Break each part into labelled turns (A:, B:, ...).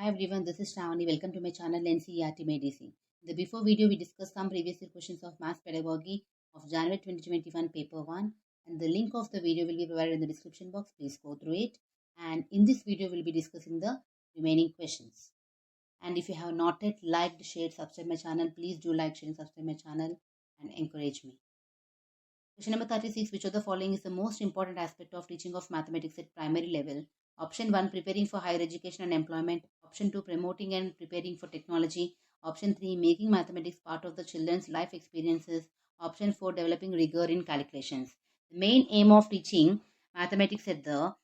A: Hi everyone, this is Shravani. Welcome to my channel NCERT Medicine. In the before video, we discussed some previous year questions of Maths Pedagogy of January 2021 paper 1, and the link of the video will be provided in the description box. Please go through it. And in this video, we'll be discussing the remaining questions. And if you have not yet liked, shared, subscribe my channel, please do like, share and subscribe my channel and encourage me. Question number 36. Which of the following is the most important aspect of teaching of mathematics at primary level? Option 1. Preparing for higher education and employment. Option 2. Promoting and preparing for technology. Option 3. Making mathematics part of the children's life experiences. Option 4. Developing rigor in calculations. The main aim of teaching mathematics at the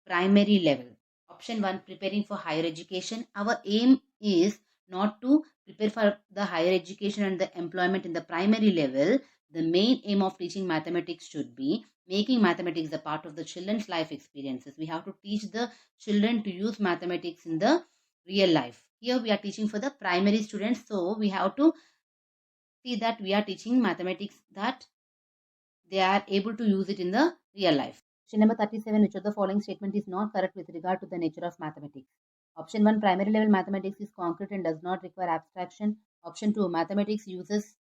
A: primary level. Option 1. Preparing for higher education. Our aim is not to prepare for the higher education and the employment in the primary level. The main aim of teaching mathematics should be making mathematics a part of the children's life experiences. We have to teach the children to use mathematics in the real life. Here we are teaching for the primary students, so we have to see that we are teaching mathematics that they are able to use it in the real life. Question number 37. Which of the following statement is not correct with regard to the nature of mathematics? Option 1. Primary level mathematics is concrete and does not require abstraction. Option 2. Mathematics uses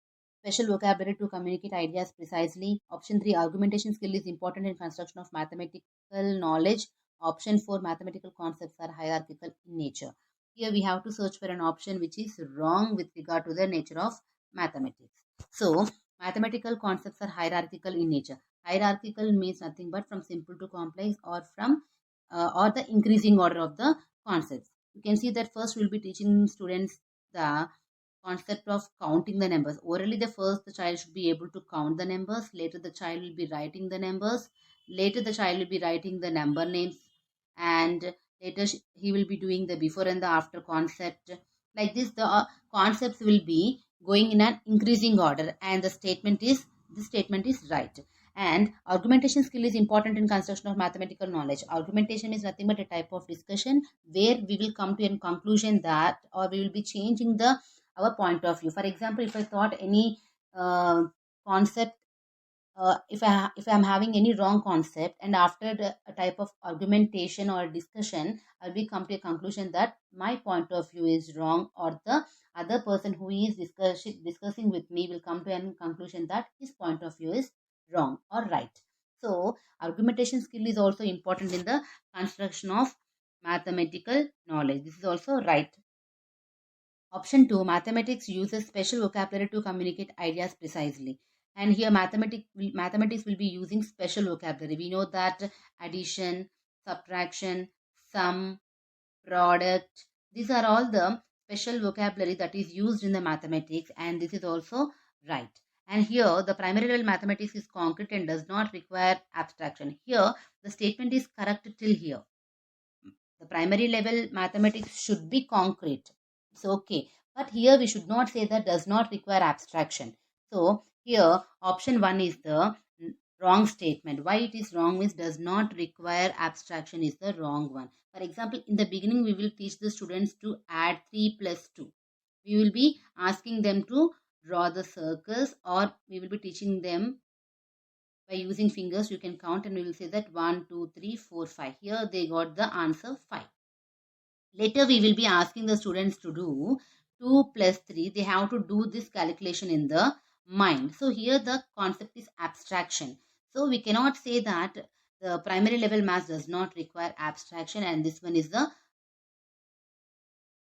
A: special vocabulary to communicate ideas precisely. Option 3. Argumentation skill is important in construction of mathematical knowledge. Option 4. Mathematical concepts are hierarchical in nature. Here we have to search for an option which is wrong with regard to the nature of mathematics. So, mathematical concepts are hierarchical in nature. Hierarchical means nothing but from simple to complex or from or the increasing order of the concepts. You can see that first we'll be teaching students the concept of counting the numbers. Orally, the child should be able to count the numbers. Later, the child will be writing the numbers. Later, the child will be writing the number names. And later, he will be doing the before and the after concept. Like this, the concepts will be going in an increasing order, and this statement is right. And argumentation skill is important in construction of mathematical knowledge. Argumentation is nothing but a type of discussion where we will come to a conclusion that, or we will be changing our point of view. For example, if I thought any concept, if I'm having any wrong concept, and after a type of argumentation or discussion, I'll be come to a conclusion that my point of view is wrong, or the other person who is discussing with me will come to a conclusion that his point of view is wrong or right. So argumentation skill is also important in the construction of mathematical knowledge. This is also right. Option 2. Mathematics uses special vocabulary to communicate ideas precisely. And here mathematics will be using special vocabulary. We know that addition, subtraction, sum, product, these are all the special vocabulary that is used in the mathematics, and this is also right. And here the primary level mathematics is concrete and does not require abstraction. Here the statement is correct till here. The primary level mathematics should be concrete. So okay, but here we should not say that does not require abstraction. So here option 1 is the wrong statement. Why it is wrong means does not require abstraction is the wrong one. For example, in the beginning we will teach the students to add 3 plus 2. We will be asking them to draw the circles, or we will be teaching them by using fingers. You can count and we will say that 1, 2, 3, 4, 5. Here they got the answer 5. Later we will be asking the students to do 2 plus 3. They have to do this calculation in the mind. So here the concept is abstraction. So we cannot say that the primary level maths does not require abstraction, and this one is the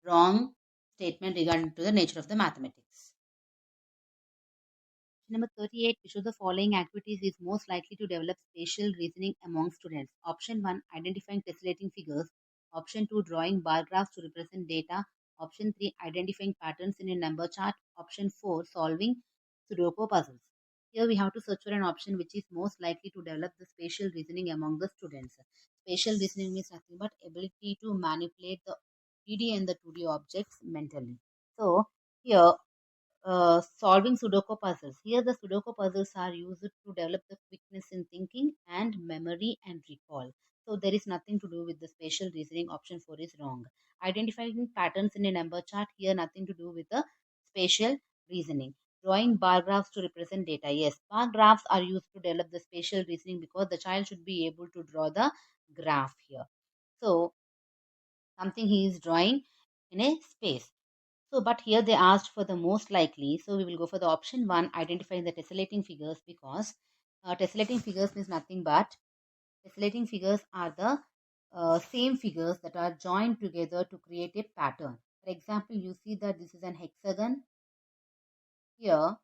A: wrong statement regarding to the nature of the mathematics. Number 38. Which of the following activities is most likely to develop spatial reasoning among students? Option 1. Identifying tessellating figures. Option 2. Drawing bar graphs to represent data. Option 3. Identifying patterns in a number chart. Option 4. Solving Sudoku puzzles. Here we have to search for an option which is most likely to develop the spatial reasoning among the students. Spatial reasoning means nothing but ability to manipulate the 3D and the 2D objects mentally. So here solving Sudoku puzzles. Here the Sudoku puzzles are used to develop the quickness in thinking and memory and recall. So there is nothing to do with the spatial reasoning. Option 4 is wrong. Identifying patterns in a number chart. Here nothing to do with the spatial reasoning. Drawing bar graphs to represent data. Yes, bar graphs are used to develop the spatial reasoning because the child should be able to draw the graph here. So something he is drawing in a space. So, but here they asked for the most likely. So, we will go for the option 1, identifying the tessellating figures, because tessellating figures means nothing but tessellating figures are the same figures that are joined together to create a pattern. For example, you see that this is an hexagon. Here,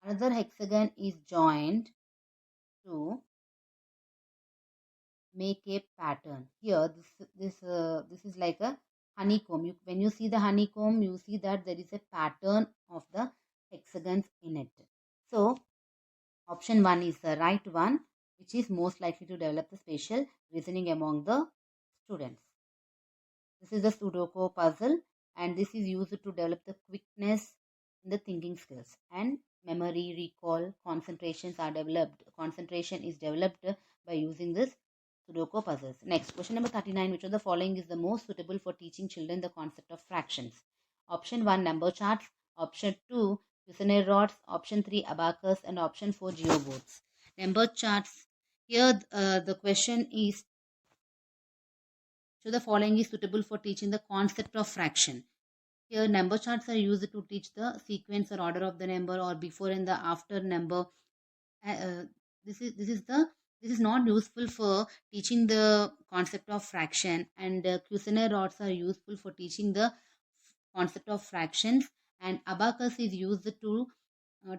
A: another hexagon is joined to make a pattern. Here, this is like a honeycomb. When you see the honeycomb, you see that there is a pattern of the hexagons in it. So, option 1 is the right one, which is most likely to develop the spatial reasoning among the students. This is the Sudoku puzzle, and this is used to develop the quickness in the thinking skills, and memory, recall, concentrations are developed. Concentration is developed by using this Sudoku puzzles. Next, question number 39. Which of the following is the most suitable for teaching children the concept of fractions? Option 1, number charts. Option 2, Cuisenaire rods. Option 3, abacus. And option 4, geoboards. Number charts. Here, the question is, so the following is suitable for teaching the concept of fraction. Here, number charts are used to teach the sequence or order of the number, or before and the after number. This is not useful for teaching the concept of fraction, and Cuisenaire rods are useful for teaching the concept of fractions, and abacus is used to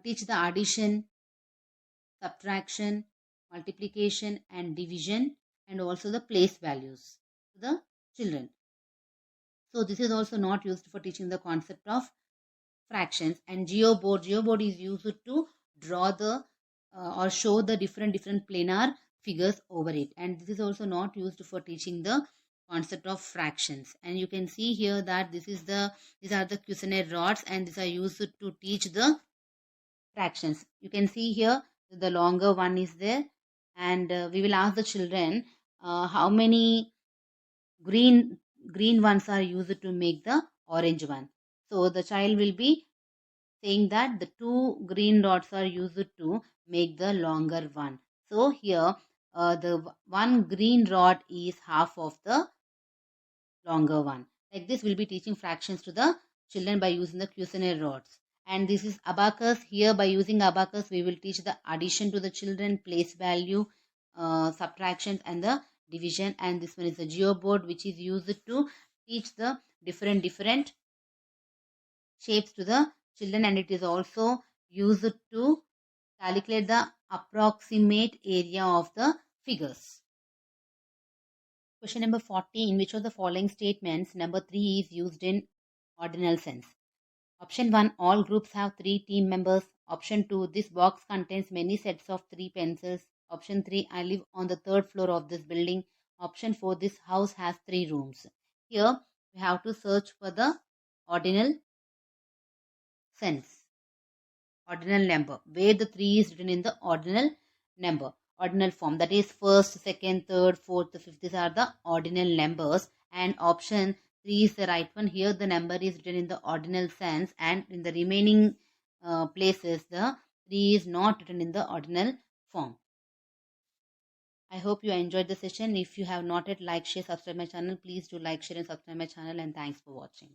A: teach the addition, subtraction, multiplication and division, and also the place values to the children. So this is also not used for teaching the concept of fractions. And geoboard is used to draw the or show the different planar figures over it, and this is also not used for teaching the concept of fractions. And you can see here that these are the Cuisenaire rods, and these are used to teach the fractions. You can see here the longer one is there, and we will ask the children how many green ones are used to make the orange one. So the child will be saying that the 2 green dots are used to make the longer one. So here the 1 green rod is half of the longer one. Like this, we'll be teaching fractions to the children by using the Cuisenaire rods. And this is abacus. Here, by using abacus, we will teach the addition to the children, place value, subtractions, and the division. And this one is the geoboard, which is used to teach the different shapes to the children, and it is also used to calculate the approximate area of the figures. Question number 40. In which of the following statements number 3 is used in ordinal sense? Option 1, all groups have 3 team members. Option 2, this box contains many sets of 3 pencils. Option 3, I live on the 3rd floor of this building. Option 4, this house has 3 rooms. Here we have to search for the ordinal sense, ordinal number, where the 3 is written in the ordinal number, ordinal form, that is first, second, third, fourth, fifth. These are the ordinal numbers, and option 3 is the right one. Here the number is written in the ordinal sense, and in the remaining places the 3 is not written in the ordinal form. I hope you enjoyed the session. If you have not yet liked, share, subscribe my channel, please do like, share and subscribe my channel, and thanks for watching.